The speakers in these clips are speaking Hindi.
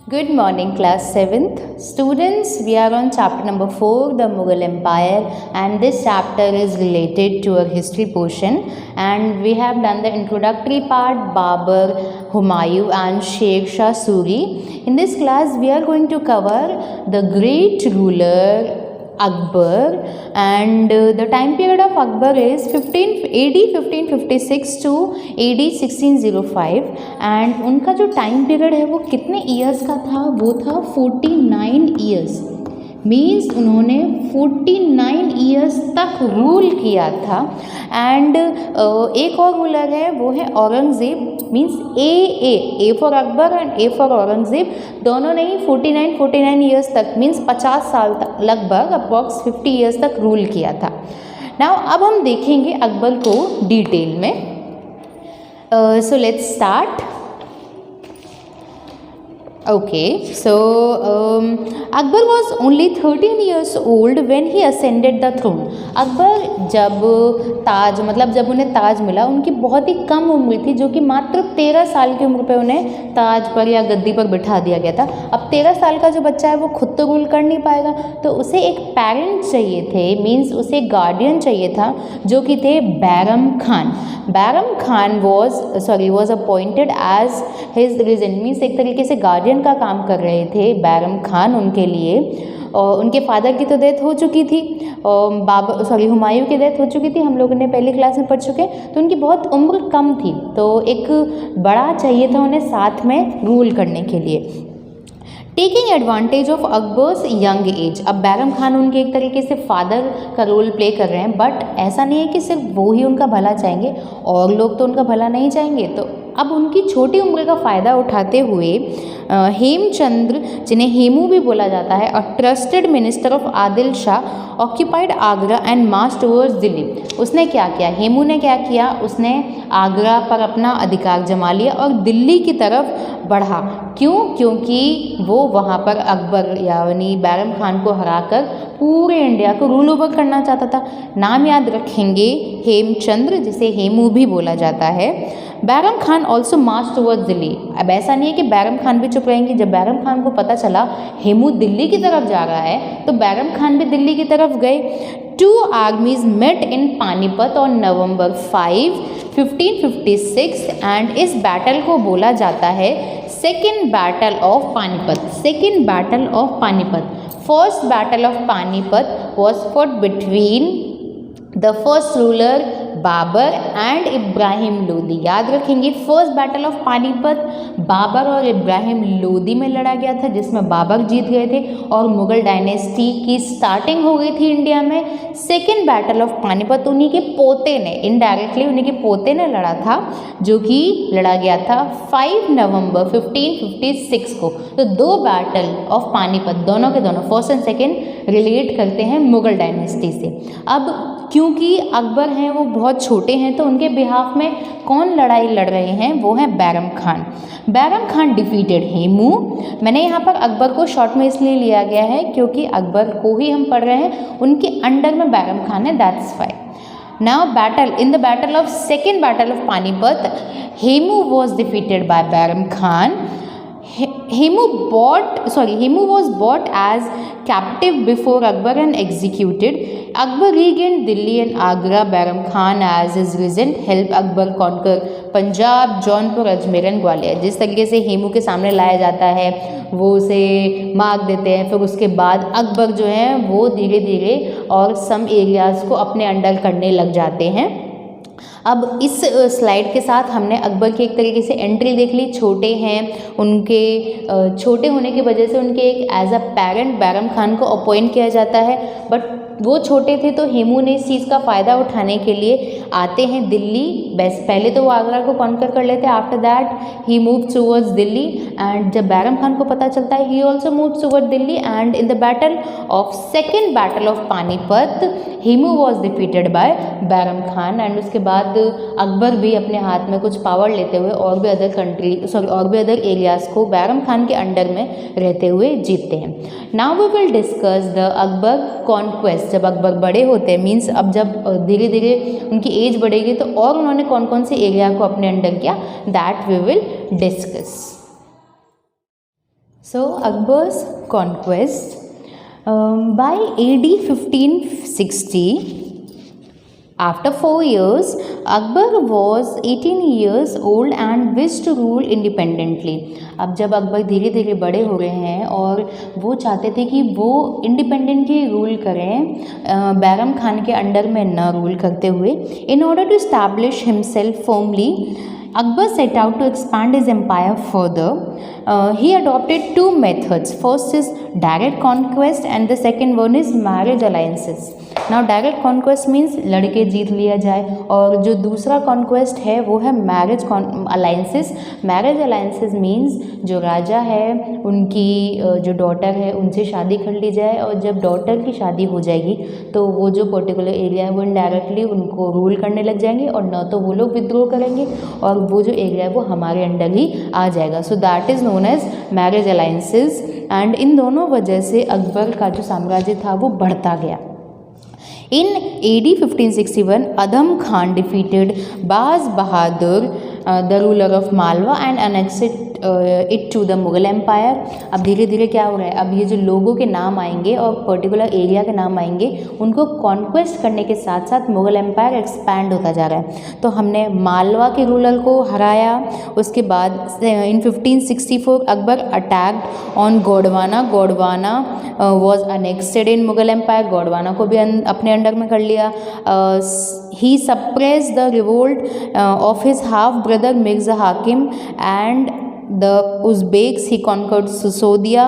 Good morning, class 7th. Students, we are on chapter number 4, the Mughal Empire, and this chapter is related to a history portion, and we have done the introductory part, Babur, Humayun and Sher Shah Suri. In this class, we are going to cover the great ruler Akbar, and the time period of Akbar is AD 1556 to AD 1605, and उनका जो टाइम पीरियड है वो कितने ईयर्स का था? वो था 49 ईयर्स। मीन्स उन्होंने 49 ईयर्स तक रूल किया था। एंड एक और रूलर है, वो है Aurangzeb. Means A for Akbar and A for Aurangzeb, दोनों ने ही 49 ईयर्स तक, मीन्स 50 साल तक, लगभग अप्रॉक्स 50 ईयर्स तक रूल किया था। नाउ अब हम देखेंगे अकबर को डिटेल में। So let's start. Okay, so Akbar was only 13 years old when he ascended the throne. Akbar जब उन्हें ताज मिला, उनकी बहुत ही कम उम्र थी, जो कि मात्र 13 साल की उम्र पे उन्हें ताज पर या गद्दी पर बिठा दिया गया था। अब 13 साल का जो बच्चा है वो खुद तो रूल कर नहीं पाएगा, तो उसे एक पेरेंट चाहिए थे, मीन्स उसे गार्डियन चाहिए था, जो कि थे Bairam Khan. Bairam Khan was appointed as his regent, means एक तरीके से गार्डियन का काम कर रहे थे बैरम खान उनके लिए। और उनके फादर की तो डेथ हो चुकी थी, हुमायूं की डेथ हो चुकी थी, हम लोगों ने पहली क्लास में पढ़ चुके, तो उनकी बहुत उम्र कम थी, तो एक बड़ा चाहिए था उन्हें साथ में रूल करने के लिए। Taking advantage of Akbar's young age, अब बैरम खान उनके एक तरीके से फादर का रोल प्ले कर रहे हैं, बट ऐसा नहीं है कि सिर्फ वो ही उनका भला चाहेंगे, और लोग तो उनका भला नहीं चाहेंगे। तो अब उनकी छोटी उम्र का फ़ायदा उठाते हुए हेमचंद्र, जिन्हें हेमू भी बोला जाता है, और trusted minister of Adil Shah occupied Agra and March towards Delhi. उसने क्या किया? हेमू ने क्या किया? उसने आगरा पर अपना अधिकार जमा लिया और दिल्ली की तरफ बढ़ा। क्यों? क्योंकि वो वहाँ पर अकबर यानी बैरम खान को हराकर पूरे इंडिया को रूल ओवर करना चाहता था। नाम याद रखेंगे, हेमचंद्र, जिसे हेमू भी बोला जाता है। बैरम खान ऑल्सो मार्च टुवर्ड्स दिल्ली। अब ऐसा नहीं है कि बैरम खान भी चुप रहेंगे। जब बैरम खान को पता चला हेमू दिल्ली की तरफ जा रहा है, तो बैरम खान भी दिल्ली की तरफ गए। Two armies met in Panipat on November 5, 1556, and इस बैटल को बोला जाता है second battle of Panipat. Second battle of Panipat. First battle of Panipat was fought between the first ruler Babur and Ibrahim Lodi. याद रखेंगे, first battle of Panipat Babur और इब्राहिम लोदी में लड़ा गया था, जिसमें बाबर जीत गए थे और मुगल डायनेस्टी की स्टार्टिंग हो गई थी इंडिया में। सेकेंड बैटल ऑफ पानीपत उन्हीं के पोते ने, इनडायरेक्टली उन्हीं के पोते ने लड़ा था, जो कि लड़ा गया था 5 नवंबर 1556 को। तो दो बैटल ऑफ पानीपत, दोनों के दोनों फर्स्ट एंड सेकेंड रिलेट करते हैं मुगल डायनेस्टी से। अब क्योंकि अकबर हैं वो बहुत छोटे हैं, तो उनके बिहाफ में कौन लड़ाई लड़ रहे हैं? वो हैं बैरम खान। बैरम खान डिफीटेड हेमू। मैंने यहाँ पर अकबर को शॉर्ट में इसलिए लिया गया है क्योंकि अकबर को ही हम पढ़ रहे हैं, उनके अंडर में बैरम खान है, that's why. Now in the battle of second battle of Panipat, Hemu was defeated by Bayram Khan. Hemu was brought as captive before Akbar and executed. Akbar regained Delhi and Agra. Bayram Khan as his regent helped Akbar conquer Punjab, Jaunpur, Ajmer and Gwalior. जिस तरीके से हेमू के सामने लाया जाता है, वो उसे मार देते हैं, फिर उसके बाद अकबर जो है वो धीरे धीरे और सम एरियाज़ को अपने अंडर करने लग जाते हैं। अब इस स्लाइड के साथ हमने अकबर की एक तरीके से एंट्री देख ली। छोटे हैं, उनके छोटे होने की वजह से उनके एक as a parent Bairam Khan को अपॉइंट किया जाता है, बट वो छोटे थे, तो हेमू ने इस चीज़ का फ़ायदा उठाने के लिए आते हैं दिल्ली। पहले तो वो आगरा को कॉन्कर कर लेते हैं, after that he move towards Delhi, and जब बैरम खान को पता चलता है, he also move toward Delhi, and in the battle of second battle of Panipat Hemu was defeated by Bairam Khan. And उसके बाद अकबर भी अपने हाथ में कुछ पावर लेते हुए और भी अदर एरियाज़ को बैरम खान के अंडर में रहते हुए जीतते हैं। Now we will discuss the Akbar conquest. जब अकबर बड़े होते हैं, मीन्स अब जब धीरे धीरे उनकी एज बढ़ेगी, तो और उन्होंने कौन कौन से एरिया को अपने अंडर किया, that we will discuss. So Akbar's conquest by AD 1560. After 4 years, Akbar was 18 years old and wished to rule independently. अब जब अकबर धीरे धीरे बड़े हो रहे हैं और वो चाहते थे कि वो इंडिपेंडेंटली रूल करें, बैरम खान के अंडर में न रूल करते हुए. In order to establish himself firmly, Akbar set out to expand his empire further. He adopted two methods. First is direct conquest and the second one is marriage alliances. Now direct conquest means लड़के जीत लिया जाए, और जो दूसरा conquest है वो है marriage alliances. Marriage alliances means जो राजा है उनकी जो डॉटर है उनसे शादी कर ली जाए, और जब डॉटर की शादी हो जाएगी तो वो जो पर्टिकुलर एरिया है वो इनडायरेक्टली उनको रूल करने लग जाएंगे, और न तो वो लोग विद्रोह करेंगे और वो जो एरिया है वो हमारे अंडर ही आ जाएगा. So that is known as marriage alliances. And इन दोनों वजह से अकबर का जो साम्राज्य था वो बढ़ता गया. In AD 1561, Adham Khan defeated Baz Bahadur, the ruler of Malwa, and annexed it to the Mughal Empire. अब धीरे धीरे क्या हो रहा है, अब ये जो लोगों के नाम आएंगे और पर्टिकुलर एरिया के नाम आएंगे, उनको कॉन्क्वेस्ट करने के साथ साथ मुग़ल एम्पायर एक्सपैंड होता जा रहा है. तो हमने मालवा के रूलर को हराया. उसके बाद in 1564 Akbar attacked on Gondwana. Gondwana was annexed in Mughal empire. Gondwana को भी अपने अंडर में कर लिया. He suppress the revolt of his half brother Mirza Hakim and the Uzbeks. He conquered Sisodia,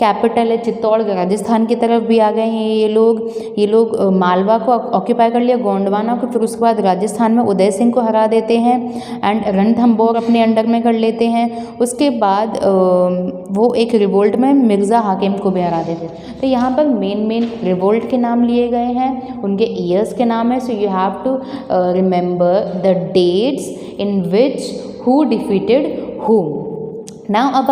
capital है चित्तौड़, राजस्थान की तरफ भी आ गए हैं ये लोग मालवा को ऑक्यूपाई कर लिया, गोंडवाना को, फिर उसके बाद राजस्थान में उदय सिंह को हरा देते हैं एंड रणथंबोर अपने अंडर में कर लेते हैं. उसके बाद वो एक रिवोल्ट में मिर्ज़ा हाकिम को भी हरा देते हैं. तो यहाँ पर मेन रिवोल्ट के नाम लिए गए हैं, उनके ईयर्स के नाम है. So you have to remember the dates in which who defeated whom. Now अब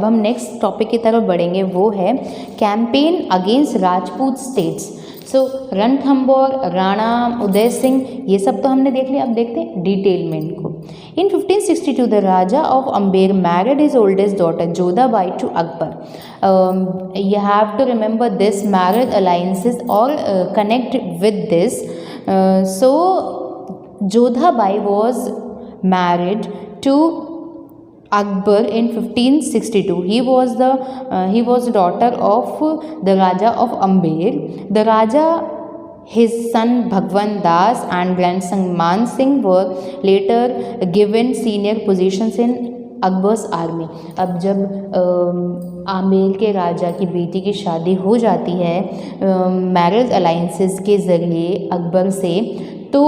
हम नेक्स्ट टॉपिक की तरफ बढ़ेंगे, वो है campaign against Rajput states. So Ranthambore, Rana, Udai Singh, ये सब तो हमने देख लिया. अब देखते हैं डिटेल में इनको. In 1562 the raja of Amber married his oldest daughter Jodhabai to Akbar. You have to remember this marriage alliances और connect with this. So Jodhabai was married to Akbar in 1562. He was daughter of the Raja of Amber. The Raja, his son Bhagwan Das and grandson Man Singh were later given senior positions in Akbar's army. अब जब आमेर के राजा की बेटी की शादी हो जाती है मैरिज अलाइंसेस के ज़रिए अकबर से, तो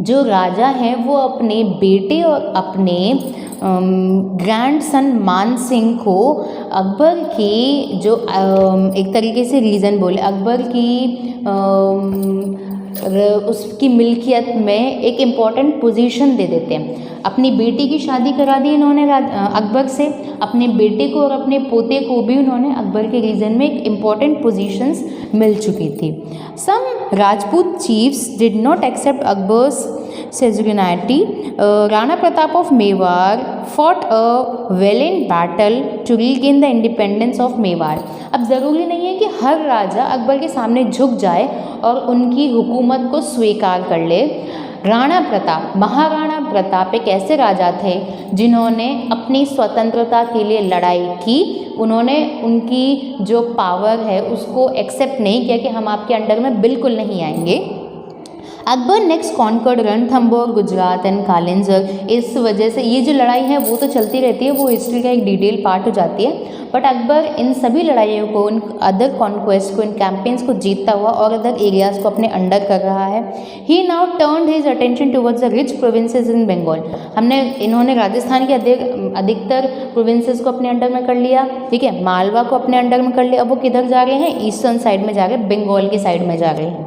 जो राजा हैं वो अपने बेटे और अपने ग्रैंड सन मान सिंह को अकबर की जो एक तरीके से रीज़न बोले, अकबर की उसकी मिल्कियत में एक इम्पॉर्टेंट पोजीशन दे देते हैं. अपनी बेटी की शादी करा दी इन्होंने अकबर से, अपने बेटे को और अपने पोते को भी उन्होंने अकबर के रीजन में एक इम्पॉर्टेंट पोजीशंस मिल चुकी थी. Some Rajput chiefs did not accept Akbar's suzerainty. Rana Pratap of Mewar fought a valiant battle to regain the independence of Mewar. अब ज़रूरी नहीं है कि हर राजा अकबर के सामने झुक जाए और उनकी हुकूमत को स्वीकार कर ले. राणा प्रताप, महाराणा प्रताप एक ऐसे राजा थे जिन्होंने अपनी स्वतंत्रता के लिए लड़ाई की. उन्होंने उनकी जो पावर है उसको एक्सेप्ट नहीं किया कि हम आपके अंडर में बिल्कुल नहीं आएंगे. Akbar next conquered Ranthambore, Gujarat and Kalinjar. इस वजह से ये जो लड़ाई है वो तो चलती रहती है, वो हिस्ट्री का एक डिटेल पार्ट हो जाती है. बट अकबर इन सभी लड़ाइयों को, इन अदर कॉन्क्वेस्ट को, इन कैंपेन्स को जीतता हुआ और अदर एरियाज़ को अपने अंडर कर रहा है. He now turned his attention towards the rich provinces in Bengal. इन्होंने राजस्थान के अधिकतर प्रोविंसेस को अपने अंडर में कर लिया. ठीक है, मालवा को अपने अंडर में कर लिया. अब वो किधर जा रहे हैं? ईस्टर्न साइड में जा रहे हैं, बंगाल की साइड में जा रहे हैं.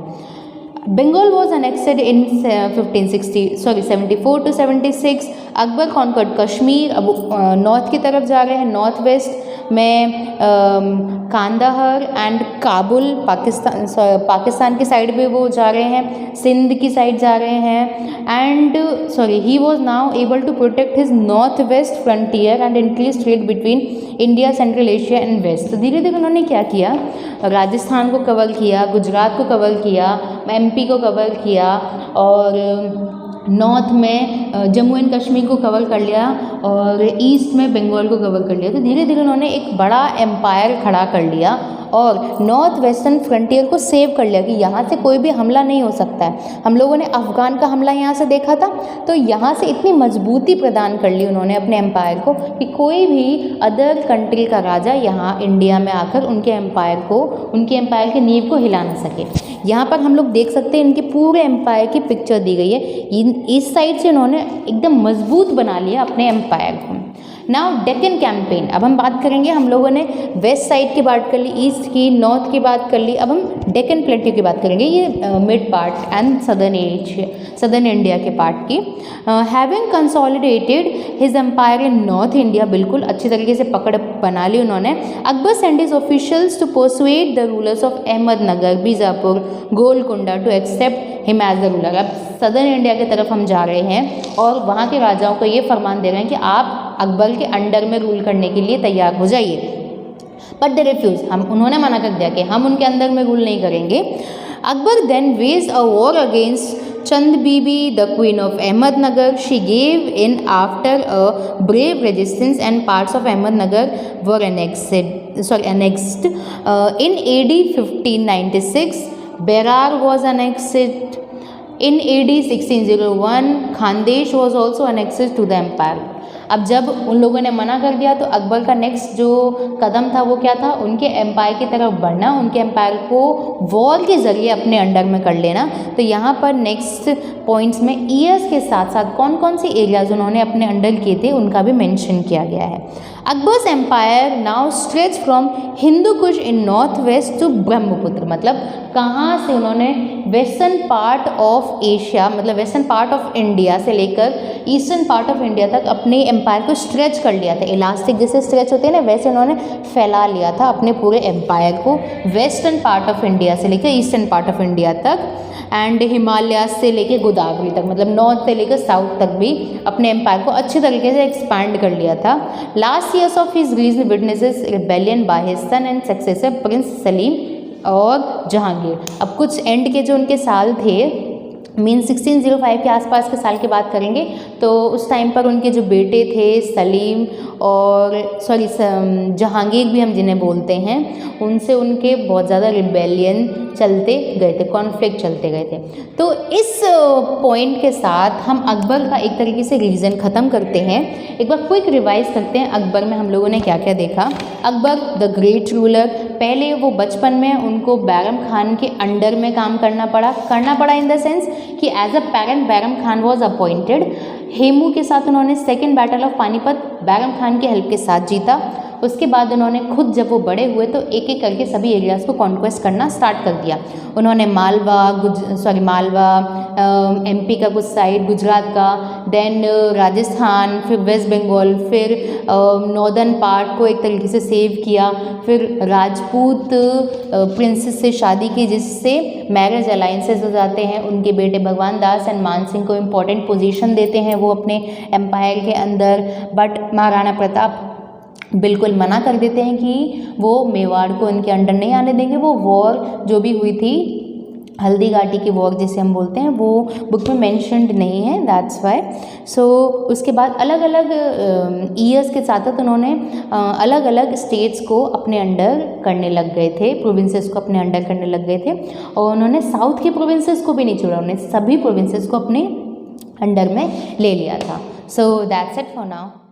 Bengal was annexed in 74 to 76. Akbar conquered Kashmir. अब नॉर्थ की तरफ जा रहे हैं, नॉर्थ वेस्ट. में कांदाहर एंड काबुल पाकिस्तान की साइड पे वो जा रहे हैं, सिंध की साइड जा रहे हैं and he was now able to protect his north west frontier and increase trade between India, central Asia and west. तो धीरे धीरे उन्होंने क्या किया, राजस्थान को कवर किया, गुजरात को कवर किया, एमपी को कवर किया और नॉर्थ में जम्मू एंड कश्मीर को कवर कर लिया और ईस्ट में बंगाल को कवर कर लिया। तो धीरे धीरे उन्होंने एक बड़ा एम्पायर खड़ा कर लिया और नॉर्थ वेस्टर्न फ्रंटियर को सेव कर लिया कि यहाँ से कोई भी हमला नहीं हो सकता है। हम लोगों ने अफ़गान का हमला यहाँ से देखा था, तो यहाँ से इतनी मजबूती प्रदान कर ली उन्होंने अपने एम्पायर को कि कोई भी अदर कंट्री का राजा यहाँ इंडिया में आकर उनके एम्पायर की नींव को हिला ना सके। यहाँ पर हम लोग देख सकते हैं इनके पूरे एम्पायर की पिक्चर दी गई है। इस साइड से इन्होंने एकदम मजबूत बना लिया अपने एम्पायर को। नाउ डेक्कन कैंपेन, अब हम बात करेंगे, हम लोगों ने वेस्ट साइड की बात कर ली, ईस्ट की, नॉर्थ की बात कर ली, अब हम डेक्कन प्लेट्यू की बात करेंगे, ये mid part and southern India के पार्ट की। Having consolidated his empire in north India, बिल्कुल अच्छी तरीके से पकड़ बना ली उन्होंने। Akbar send his officials to persuade the rulers of Ahmednagar, Bijapur, Golconda to accept him as the ruler. अब सदर्न इंडिया की तरफ हम जा रहे हैं और वहाँ के राजाओं को ये फरमान दे रहे हैं कि आप अकबर के अंडर में रूल करने के लिए तैयार हो जाइए। बट दे रिफ्यूज, उन्होंने मना कर दिया कि हम उनके अंदर में रूल नहीं करेंगे। Akbar then waged a war against Chand Bibi, the queen of Ahmednagar. She gave in after a brave resistance and parts of Ahmednagar were annexed. In AD 1596, Berar was annexed. In AD 1601, Khandesh was also annexed to the empire. अब जब उन लोगों ने मना कर दिया तो अकबर का नेक्स्ट जो कदम था वो क्या था, उनके एम्पायर की तरफ बढ़ना, उनके एम्पायर को वॉर के ज़रिए अपने अंडर में कर लेना। तो यहाँ पर नेक्स्ट पॉइंट्स में ईयर्स के साथ साथ कौन कौन से एरियाज उन्होंने अपने अंडर किए थे उनका भी मेंशन किया गया है। Akbar's empire now stretch from Hindu Kush in north west to Brahmaputra, मतलब कहाँ से उन्होंने वेस्टर्न पार्ट ऑफ एशिया, मतलब वेस्टर्न पार्ट ऑफ इंडिया से लेकर ईस्टर्न पार्ट ऑफ इंडिया तक अपने एम्पायर को स्ट्रेच कर लिया था। इलास्टिक जैसे स्ट्रेच होते हैं ना, वैसे उन्होंने फैला लिया था अपने पूरे एम्पायर को वेस्टर्न पार्ट ऑफ इंडिया से लेकर ईस्टर्न पार्ट ऑफ इंडिया तक एंड हिमालय से लेकर गोदावरी तक, मतलब नॉर्थ से लेकर साउथ तक भी अपने एम्पायर को अच्छी तरीके से एक्सपैंड कर लिया था। Last years of his reign witnesses rebellion by his son and successor prince Salim और जहांगीर। अब कुछ एंड के जो उनके साल थे, मीन 1605 के आसपास के साल की बात करेंगे, तो उस टाइम पर उनके जो बेटे थे सलीम और जहांगीर भी हम जिन्हें बोलते हैं, उनसे उनके बहुत ज़्यादा रिबेलियन चलते गए थे, कॉन्फ्लिक्ट चलते गए थे। तो इस पॉइंट के साथ हम अकबर का एक तरीके से रिवीजन ख़त्म करते हैं। एक बार क्विक रिवाइज करते हैं अकबर में हम लोगों ने क्या क्या देखा। अकबर द ग्रेट रूलर, पहले वो बचपन में उनको बैरम खान के अंडर में काम करना पड़ा इन द सेंस कि as a parent Bairam Khan was appointed. Hemu के साथ उन्होंने second battle of Panipat Bairam Khan के हेल्प के साथ जीता। उसके बाद उन्होंने खुद जब वो बड़े हुए तो एक एक करके सभी एरियाज़ को कॉन्क्वेस्ट करना स्टार्ट कर दिया। उन्होंने मालवा एमपी का कुछ साइड, गुजरात का, देन राजस्थान, फिर वेस्ट बंगाल, फिर नॉर्दर्न पार्ट को एक तरीके से सेव किया, फिर राजपूत प्रिंसेस से शादी की जिससे मैरिज अलाइंसेस हो जाते हैं। उनके बेटे भगवान दास एंड मान सिंह को इम्पोर्टेंट पोजीशन देते हैं वो अपने एम्पायर के अंदर, बट महाराणा प्रताप बिल्कुल मना कर देते हैं कि वो मेवाड़ को इनके अंडर नहीं आने देंगे। वो वॉर जो भी हुई थी, हल्दी घाटी की वॉर जिसे हम बोलते हैं, वो बुक में मेंशन्ड नहीं है, दैट्स वाई। सो उसके बाद अलग अलग ईयर्स के साथ साथ उन्होंने अलग अलग स्टेट्स को अपने अंडर करने लग गए थे, प्रोविंसेस को अपने अंडर करने लग गए थे। और उन्होंने साउथ के प्रोविंसेस को भी नहीं छोड़ा, उन्होंने सभी प्रोविंसेस को अपने अंडर में ले लिया था। So that's it for now.